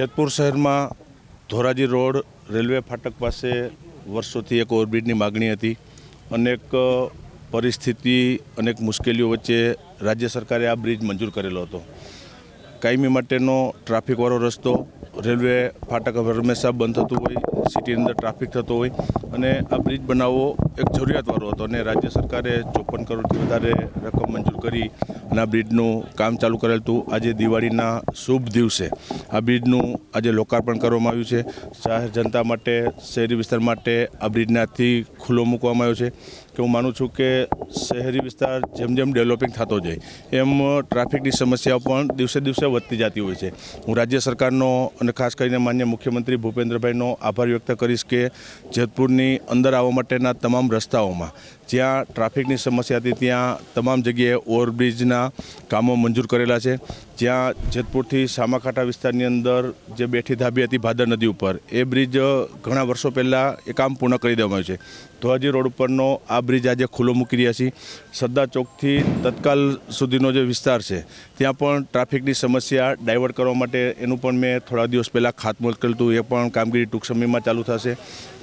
જેતપુર શહેરમાં Dhoraji road railway ફાટક પાસે વર્ષોથી એક ઓવરબ્રિજની માગણી હતી। અનેક પરિસ્થિતિ અનેક મુશ્કેલીઓ વચ્ચે રાજ્ય સરકારે આ બ્રિજ મંજૂર કરેલો હતો। કાયમી માટેનો ટ્રાફિકવાળો રસ્તો રેલવે ફાટક હંમેશા બંધ થતું હોય, સિટીની અંદર ટ્રાફિક થતો હોય અને આ બ્રિજ બનાવવો એક જરૂરિયાતવાળો હતો અને રાજ્ય સરકારે 54 કરોડથી વધારે રકમ મંજૂર કરી અને આ બ્રિજનું કામ ચાલુ કરેલું હતું। આજે દિવાળીના શુભ દિવસે આ બ્રિજનું આજે લોકાર્પણ કરવામાં આવ્યું છે। જાહેર જનતા માટે, શહેરી વિસ્તાર માટે આ બ્રિજને આજથી ખુલ્લો મૂકવામાં આવ્યો છે કે હું માનું છું કે શહેરી વિસ્તાર જેમ જેમ ડેવલપિંગ થતો જાય એમ ટ્રાફિકની સમસ્યાઓ પણ દિવસે દિવસે વધતી જતી હોય છે। હું રાજ્ય સરકારનો અને ખાસ કરીને માનનીય મુખ્યમંત્રી ભૂપેન્દ્રભાઈનો આભાર વ્યક્ત કરીશ કે જેતપુરની અંદર આવવા માટેના તમામ રસ્તાઓમાં જ્યાં ટ્રાફિકની સમસ્યા હતી ત્યાં તમામ જગ્યાએ ઓવરબ્રિજના કામો મંજૂર કરેલા છે। જ્યાં જેતપુરથી સામાખાટા વિસ્તારની અંદર જે બેઠી ધાબી હતી ભાદર નદી ઉપર, એ બ્રિજ ઘણા વર્ષો પહેલાં એ કામ પૂર્ણ કરી દેવામાં આવ્યું છે। ધોરાજી રોડ ઉપરનો આ બ્રિજ આજે ખુલ્લો મૂકી રહ્યા છીએ। સરદાર ચોકથી તત્કાલ સુધીનો જે વિસ્તાર છે ત્યાં પણ ટ્રાફિકની સમસ્યા ડાયવર્ટ કરવા માટે એનું પણ મેં થોડા દિવસ પહેલાં ખાતમુહૂર્ત કર્યું હતું। એ પણ કામગીરી ટૂંક સમયમાં ચાલુ થશે।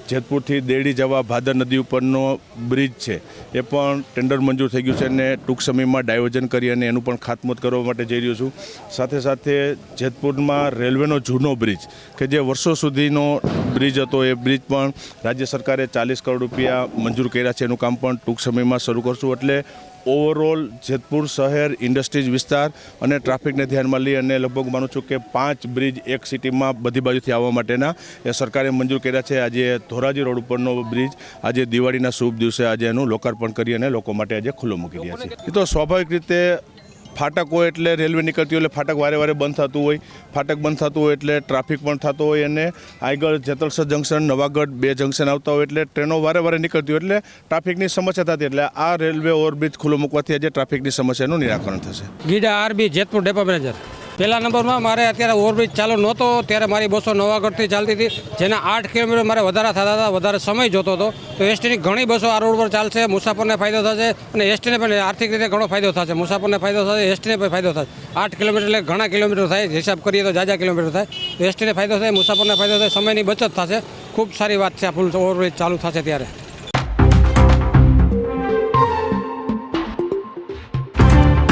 જેતપુરથી દેરડી જવા ભાદર નદી ઉપરનો બ્રિજ છે એ પણ ટેન્ડર મંજૂર થઈ ગયું છે અને ટૂંક સમયમાં ડાયવર્ઝન કરી અને એનું પણ ખાતમુહૂર્ત કરવા માટે જઈ રહ્યો છું। સાથે સાથે જેતપુરમાં રેલવેનો જૂનો બ્રિજ કે જે વર્ષો સુધીનો બ્રિજ હતો એ બ્રિજ પણ રાજ્ય સરકારે 40 કરોડ રૂપિયા મંજૂર કર્યા છે। એનું કામ પણ ટૂંક સમયમાં શરૂ કરશું। એટલે ઓવરઓલ જેતપુર શહેર ઇન્ડસ્ટ્રીઝ વિસ્તાર અને ટ્રાફિકને ધ્યાનમાં લઈ અને લગભગ માનું છું કે 5 બ્રિજ એક સિટીમાં બધી બાજુથી આવવા માટેના એ સરકારે મંજૂર કર્યા છે। આજે ધોરાજી રોડ ઉપરનો બ્રિજ આજે દિવાળીના શુભ દિવસે આજે એનું લોકાર્પણ કરી અને લોકો માટે આજે ખુલ્લો મૂકી રહ્યા છે। એ તો સ્વાભાવિક રીતે ફાટક હોય એટલે રેલવે નીકળતી હોય એટલે ફાટક વારે વારે બંધ થતું હોય, ફાટક બંધ થતું હોય એટલે ટ્રાફિક પણ થતો હોય અને આગળ જેતલસર જંકશન, નવાગઢ 2 જંકશન આવતા હોય એટલે ટ્રેનો વારે વારે નીકળતી હોય એટલે ટ્રાફિકની સમસ્યા થતી। એટલે આ રેલવે ઓવરબ્રિજ ખુલ્લો મૂકવાથી આજે ટ્રાફિકની સમસ્યાનું નિરાકરણ થશે। ગીડા આરબી જેતપુર ડેપો મેનેજર। પહેલા નંબરમાં મારે અત્યારે ઓવરબ્રિજ ચાલુ નહોતો ત્યારે મારી બસો નવાગઢથી ચાલતી હતી, જેના 8 કિલોમીટર મારે વધારા થતા હતા, વધારે સમય જોતો હતો। તો એસટીની ઘણી બસો આ રોડ પર ચાલશે, મુસાફરને ફાયદો થશે અને એસટીને પણ આર્થિક રીતે ઘણો ફાયદો થશે। મુસાફરને ફાયદો થશે, એસટીને પણ ફાયદો થશે। 8 કિલોમીટર એટલે ઘણા કિલોમીટર થાય, હિસાબ કરીએ તો જાજા કિલોમીટર થાય। તો એસટીને ફાયદો થાય, મુસાફરને ફાયદો થાય, સમયની બચત થશે। ખૂબ સારી વાત છે આ ફૂલ ઓવરબ્રિજ ચાલુ થશે ત્યારે।